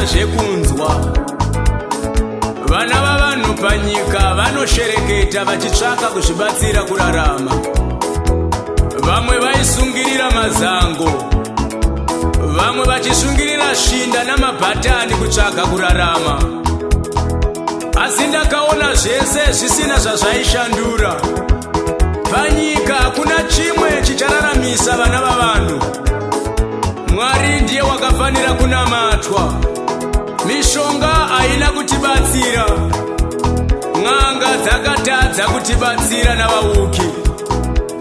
zvekunzwa. Vana vavanhu panyika vanoshereketa vachitsvaka kuzvibatsira kurarama. Vamwe vaisungirira mazango, vamwe vachisungirira shinda namabhatani kutsvaga kurarama. Asi ndakaona zvese zvisina zvazvaishandura. Panyika hakuna chimwe chichararamisa vana vavanhu. Mwari ndiye wakafanira kunamatwa. Mishonga haina kutibatsira. N'anga dzakatadza kutibatsira navauki.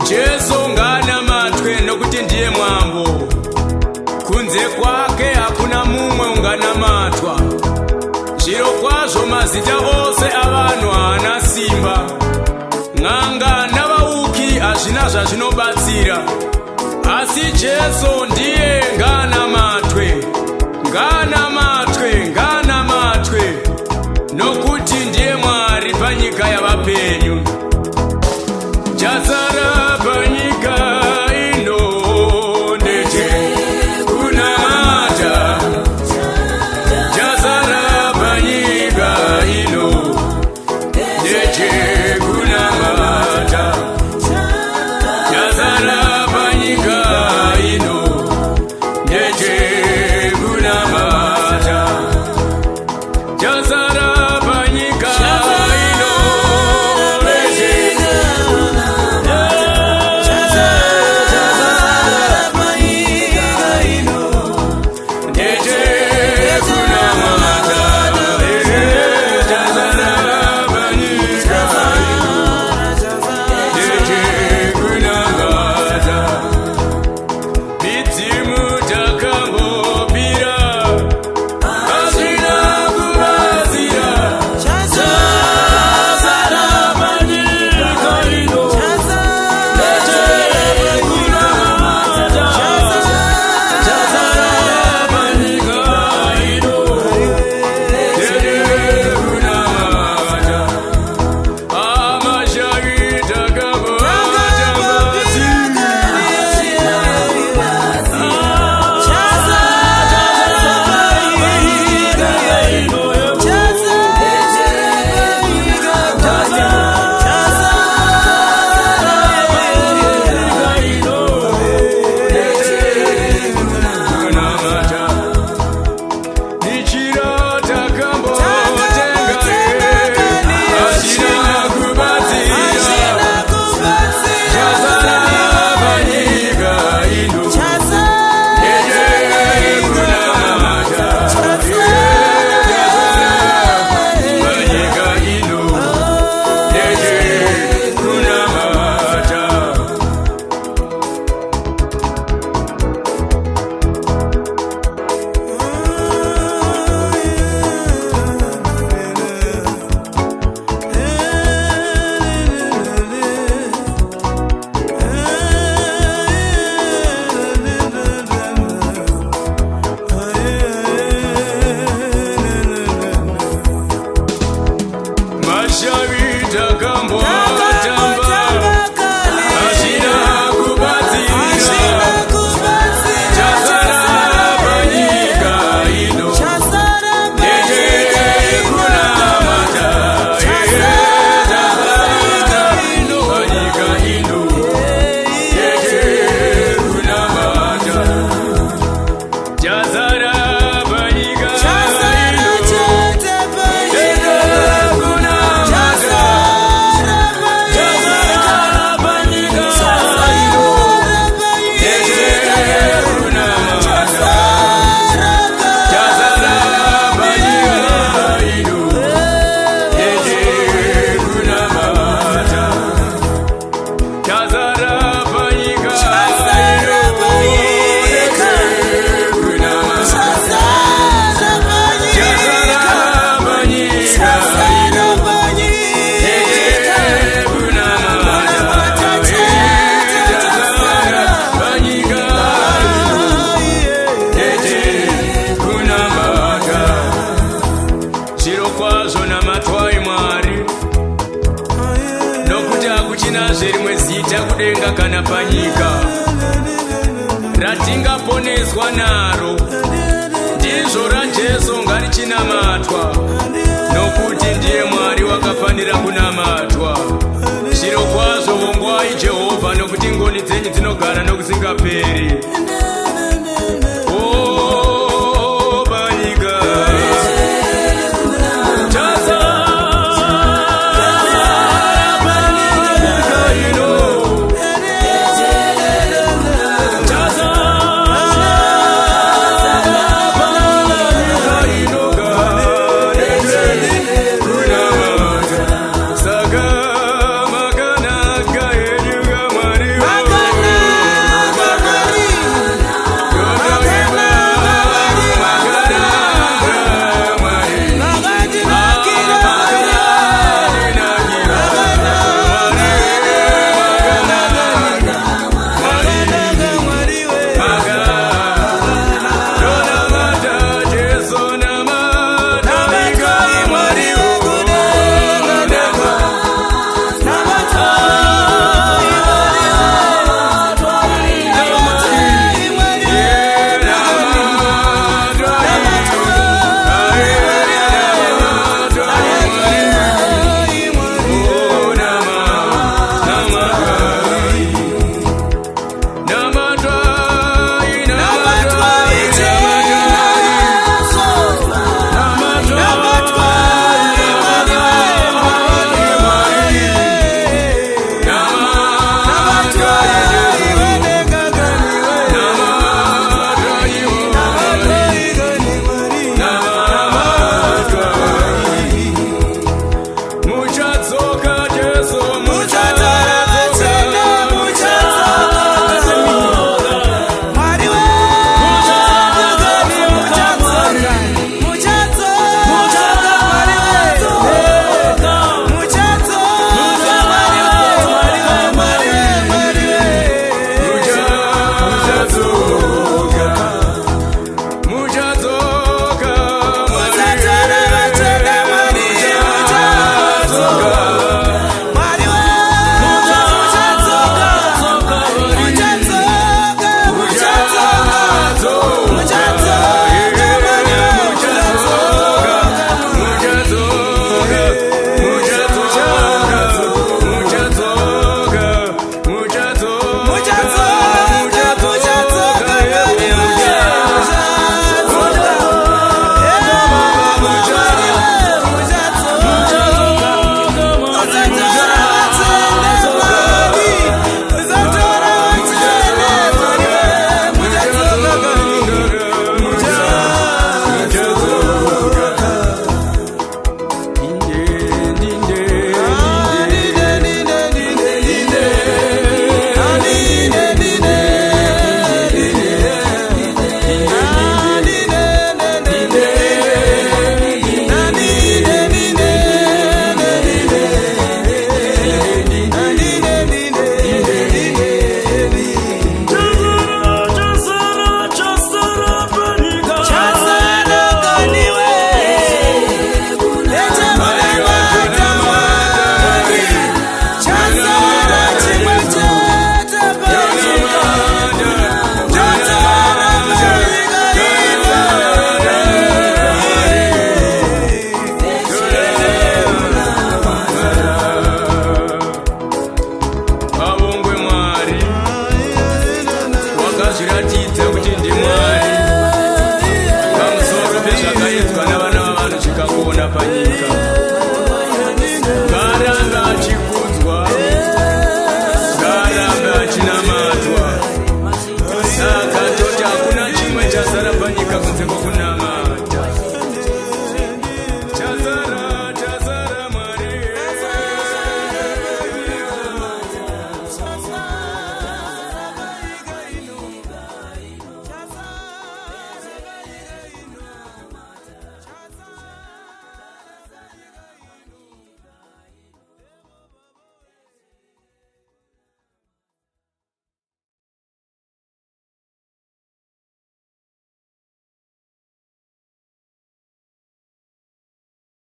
Jesu ngaanamatwe nokuti ndiye mwambo. Kunze kwake hakuna mumwe unganamatwa. Zviro kwazvo mazita ose avanhu haana simba. N'anga navauki hazvina zvazvinobatsira. Asi Jesu ndiye ngaanamatwe. Ngaanamatwe, ngaanamatwe, nokuti ndiye Mwari panyika yavapenyu. Chazara panyika ino ndechekunamata. Chazara panyika ino ndechekunamata. Chazara panyika ino ndechekunamata. Chazara panyika ino kudenga kana panyika ratingaponeswa naro dizo rajesu ngarichinamatwa, nokuti ndiye Mwari wakafanira kunamatwa. Zviro kwazvo vongwai Jehovha, nokuti ngoni dzenyu dzinogara nokusingaperi.